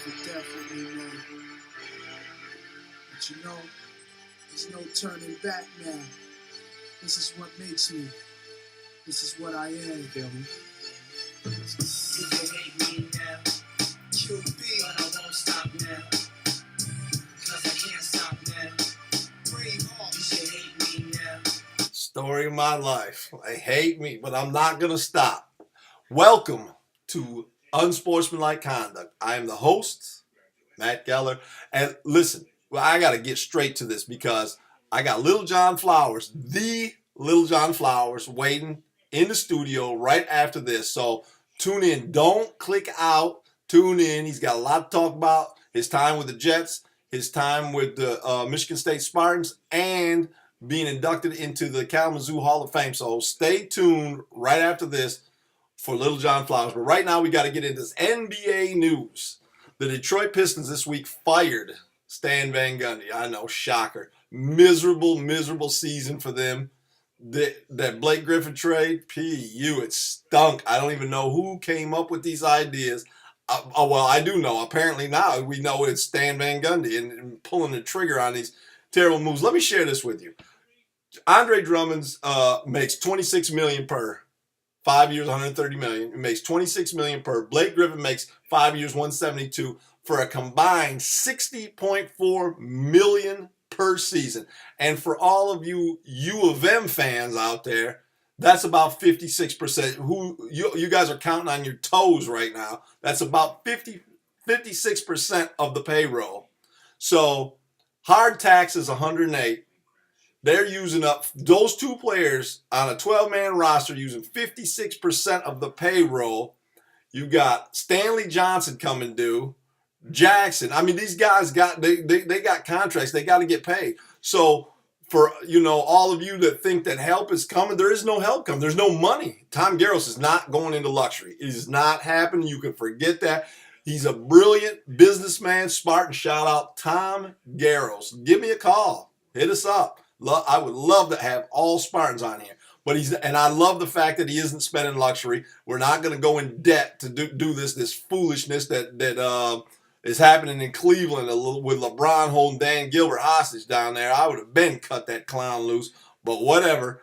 life or death with me, man. But you know, there's no turning back now. This is what makes me. This is what I am. Feel me? You can hate me now, but I won't stop now. Cause I can't stop now. You should hate me now. Story of my life. I hate me, but I'm not going to stop. Welcome to Unsportsmanlike Conduct. I am the host, Matt Geller. And listen, I got to get straight to this because I got Little John Flowers, the Little John Flowers, waiting in the studio right after this. So tune in. Don't click out. Tune in. He's got a lot to talk about. His time with the Jets, his time with the Michigan State Spartans, and being inducted into the Kalamazoo Hall of Fame. So stay tuned right after this for Little John Flowers. But right now we got to get into this NBA news. The Detroit Pistons this week fired Stan Van Gundy. I know, shocker. Miserable season for them. That Blake Griffin trade, it stunk. I don't even know who came up with these ideas. Well, I do know. Apparently now we know it's Stan Van Gundy and pulling the trigger on these terrible moves. Let me share this with you. Andre Drummond's makes $26 million per 5 years, $130 million. It makes $26 million per. Blake Griffin makes 5 years, $172 for a combined $60.4 million per season. And for all of you U of M fans out there, that's about 56%. Who you guys are counting on your toes right now. That's about 56% of the payroll. So hard tax is 108. They're using up those two players on a 12-man roster using 56% of the payroll. You got Stanley Johnson coming due. Jackson. I mean, these guys got they got contracts. They got to get paid. So for all of you that think that help is coming, there is no help coming. There's no money. Tom Garros is not going into luxury. It is not happening. You can forget that. He's a brilliant businessman. Spartan, shout out Tom Garros. Give me a call. Hit us up. I would love to have all Spartans on here. But and I love the fact that he isn't spending luxury. We're not going to go in debt to do this foolishness that is happening in Cleveland with LeBron holding Dan Gilbert hostage down there. I would have been cut that clown loose, but whatever.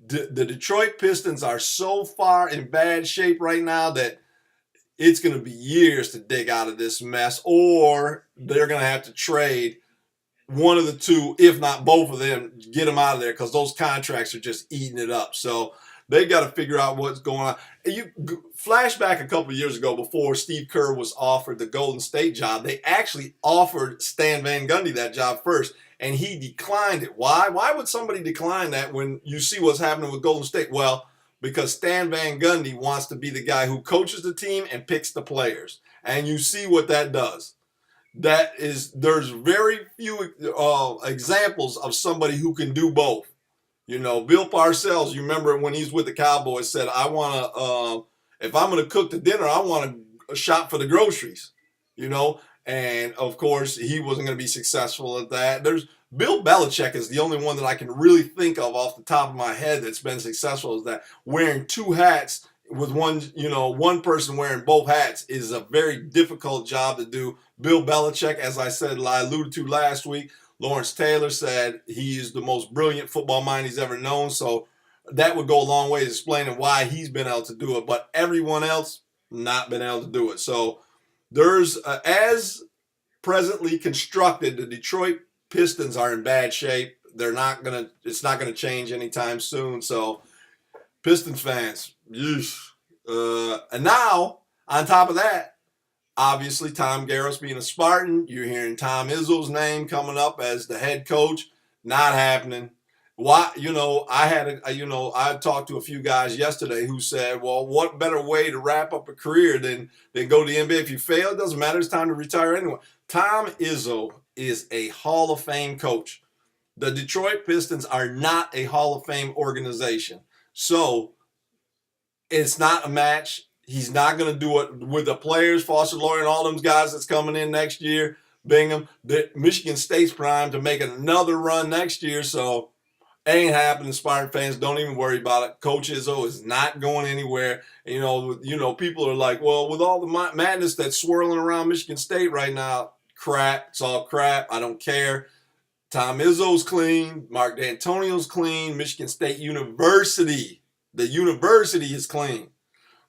The Detroit Pistons are so far in bad shape right now that it's going to be years to dig out of this mess, or they're going to have to trade one of the two, if not both of them, get them out of there because those contracts are just eating it up. So they got to figure out what's going on. You flashback a couple of years ago before Steve Kerr was offered the Golden State job. They actually offered Stan Van Gundy that job first, and he declined it. Why? Why would somebody decline that when you see what's happening with Golden State? Well, because Stan Van Gundy wants to be the guy who coaches the team and picks the players. And you see what that does. There's very few examples of somebody who can do both. Bill Parcells, you remember when he's with the Cowboys, said, I want to, if I'm going to cook the dinner, I want to shop for the groceries, and of course he wasn't going to be successful at that. Bill Belichick is the only one that I can really think of off the top of my head that's been successful, is that wearing two hats with one person wearing both hats is a very difficult job to do. Bill Belichick, as I alluded to last week, Lawrence Taylor said he is the most brilliant football mind he's ever known. So that would go a long way to explaining why he's been able to do it. But everyone else not been able to do it. So there's, as presently constructed, the Detroit Pistons are in bad shape. It's not going to change anytime soon. So Pistons fans, and now on top of that, obviously Tom Garros being a Spartan, you're hearing Tom Izzo's name coming up as the head coach. Not happening. Why? I talked to a few guys yesterday who said, well, what better way to wrap up a career than go to the NBA? If you fail, it doesn't matter. It's time to retire anyway. Tom Izzo is a Hall of Fame coach. The Detroit Pistons are not a Hall of Fame organization. So it's not a match. He's not going to do it with the players, Foster Loyer and all them guys that's coming in next year. Bingham, the Michigan State's primed to make another run next year. So Ain't happening, Spartan fans. Don't even worry about it. Coach Izzo is not going anywhere. You know, people are like, well, with all the madness that's swirling around Michigan State right now, crap. It's all crap. I don't care. Tom Izzo's clean. Mark D'Antonio's clean. Michigan State University, the university is clean.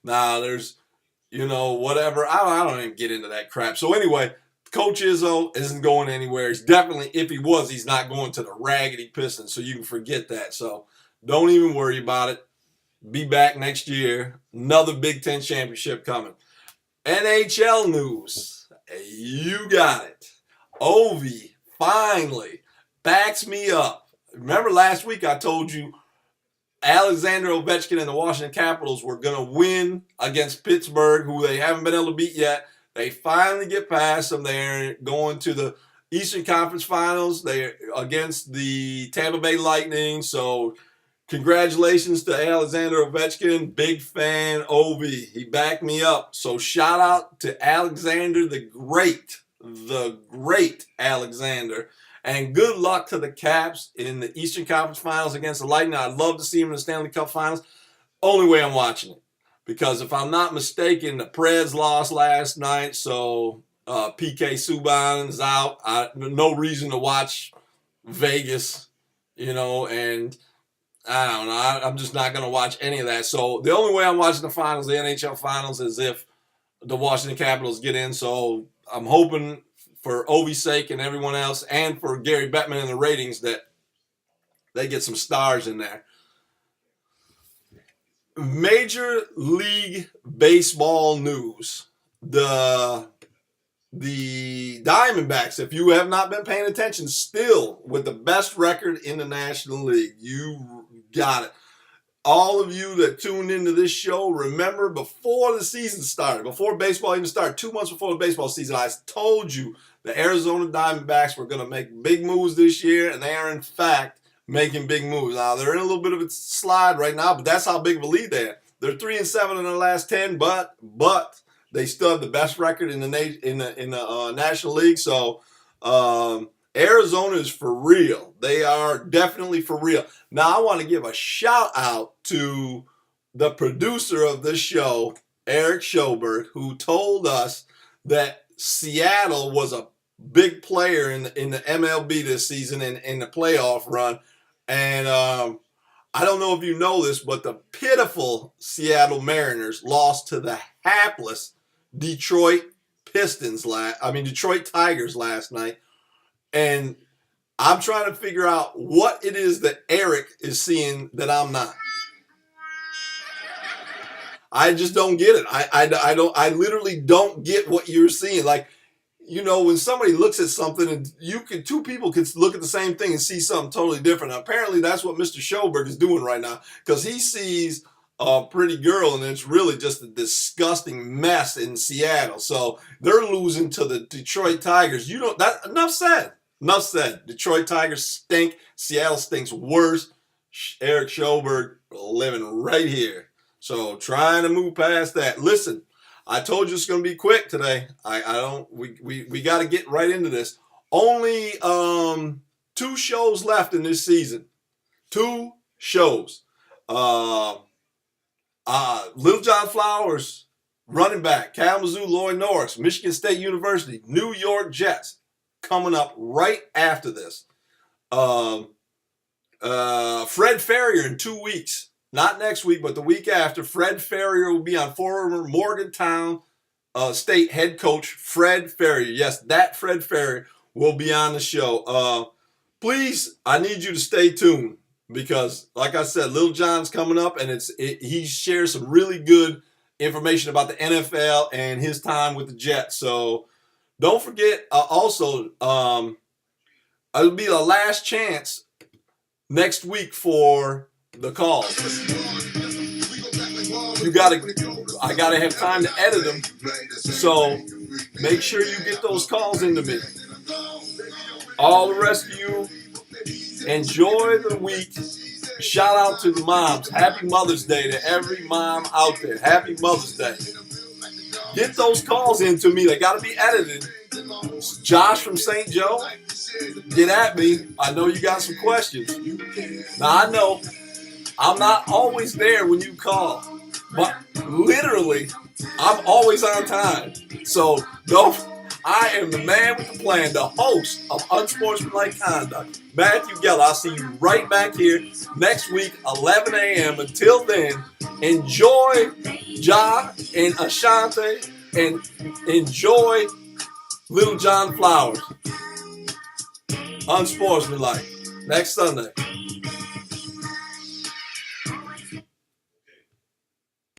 Now there's, whatever. I don't even get into that crap. So anyway, Coach Izzo isn't going anywhere. He's definitely, if he was, he's not going to the Raggedy Pistons, so you can forget that. So don't even worry about it. Be back next year. Another Big Ten championship coming. NHL news. You got it. Ovi finally backs me up. Remember last week I told you Alexander Ovechkin and the Washington Capitals were going to win against Pittsburgh, who they haven't been able to beat yet. They finally get past them. They're going to the Eastern Conference Finals. They're against the Tampa Bay Lightning. So congratulations to Alexander Ovechkin. Big fan, Ovi. He backed me up. So shout out to Alexander the great Alexander. And good luck to the Caps in the Eastern Conference Finals against the Lightning. I'd love to see them in the Stanley Cup Finals. Only way I'm watching it. Because if I'm not mistaken, the Preds lost last night, so PK Subban's out. No reason to watch Vegas, and I don't know. I'm just not going to watch any of that. So the only way I'm watching the finals, the NHL Finals, is if the Washington Capitals get in. So I'm hoping for Ovi's sake and everyone else, and for Gary Bettman and the ratings, that they get some stars in there. Major League Baseball news. The Diamondbacks, if you have not been paying attention, still with the best record in the National League. You got it. All of you that tuned into this show, remember before the season started, before baseball even started, 2 months before the baseball season, I told you the Arizona Diamondbacks were going to make big moves this year, and they are in fact making big moves. Now, they're in a little bit of a slide right now, but that's how big of a lead they have. They're 3-7 in their last 10, but they still have the best record in the National League. So Arizona is for real. They are definitely for real. Now, I want to give a shout out to the producer of this show, Eric Schoberg, who told us that Seattle was a big player in the MLB this season and in the playoff run. And I don't know if you know this, but the pitiful Seattle Mariners lost to the hapless Detroit Tigers last night. And I'm trying to figure out what it is that Eric is seeing that I'm not. I just don't get it. I literally don't get what you're seeing. Like, when somebody looks at something and two people can look at the same thing and see something totally different. Apparently that's what Mr. Schoberg is doing right now, because he sees a pretty girl and it's really just a disgusting mess in Seattle. So they're losing to the Detroit Tigers. Enough said. Detroit Tigers stink. Seattle stinks worse. Eric Schoberg living right here. So trying to move past that. Listen, I told you it's going to be quick today. We got to get right into this. Only 2 shows left in this season. 2 shows. Little John Flowers, running back, Kalamazoo, Lloyd Norris, Michigan State University, New York Jets, coming up right after this. Fred Ferrier in 2 weeks. Not next week, but the week after. Fred Ferrier will be on former Morgantown State head coach Fred Ferrier. Yes, that Fred Ferrier will be on the show. Please, I need you to stay tuned, because, like I said, Little John's coming up, and he shares some really good information about the NFL and his time with the Jets. So don't forget. Also, it'll be the last chance next week for the calls. I gotta have time to edit them. So make sure you get those calls into me. All the rest of you, enjoy the week. Shout out to the moms. Happy Mother's Day to every mom out there. Happy Mother's Day. Get those calls into me. They gotta be edited. Josh from St. Joe. Get at me. I know you got some questions. Now, I know I'm not always there when you call, but literally, I'm always on time. So, I am the man with the plan, the host of Unsportsmanlike Conduct, Matthew Geller. I'll see you right back here next week, 11 a.m. Until then, enjoy Ja and Ashanti and enjoy Little John Flowers. Unsportsmanlike. Next Sunday.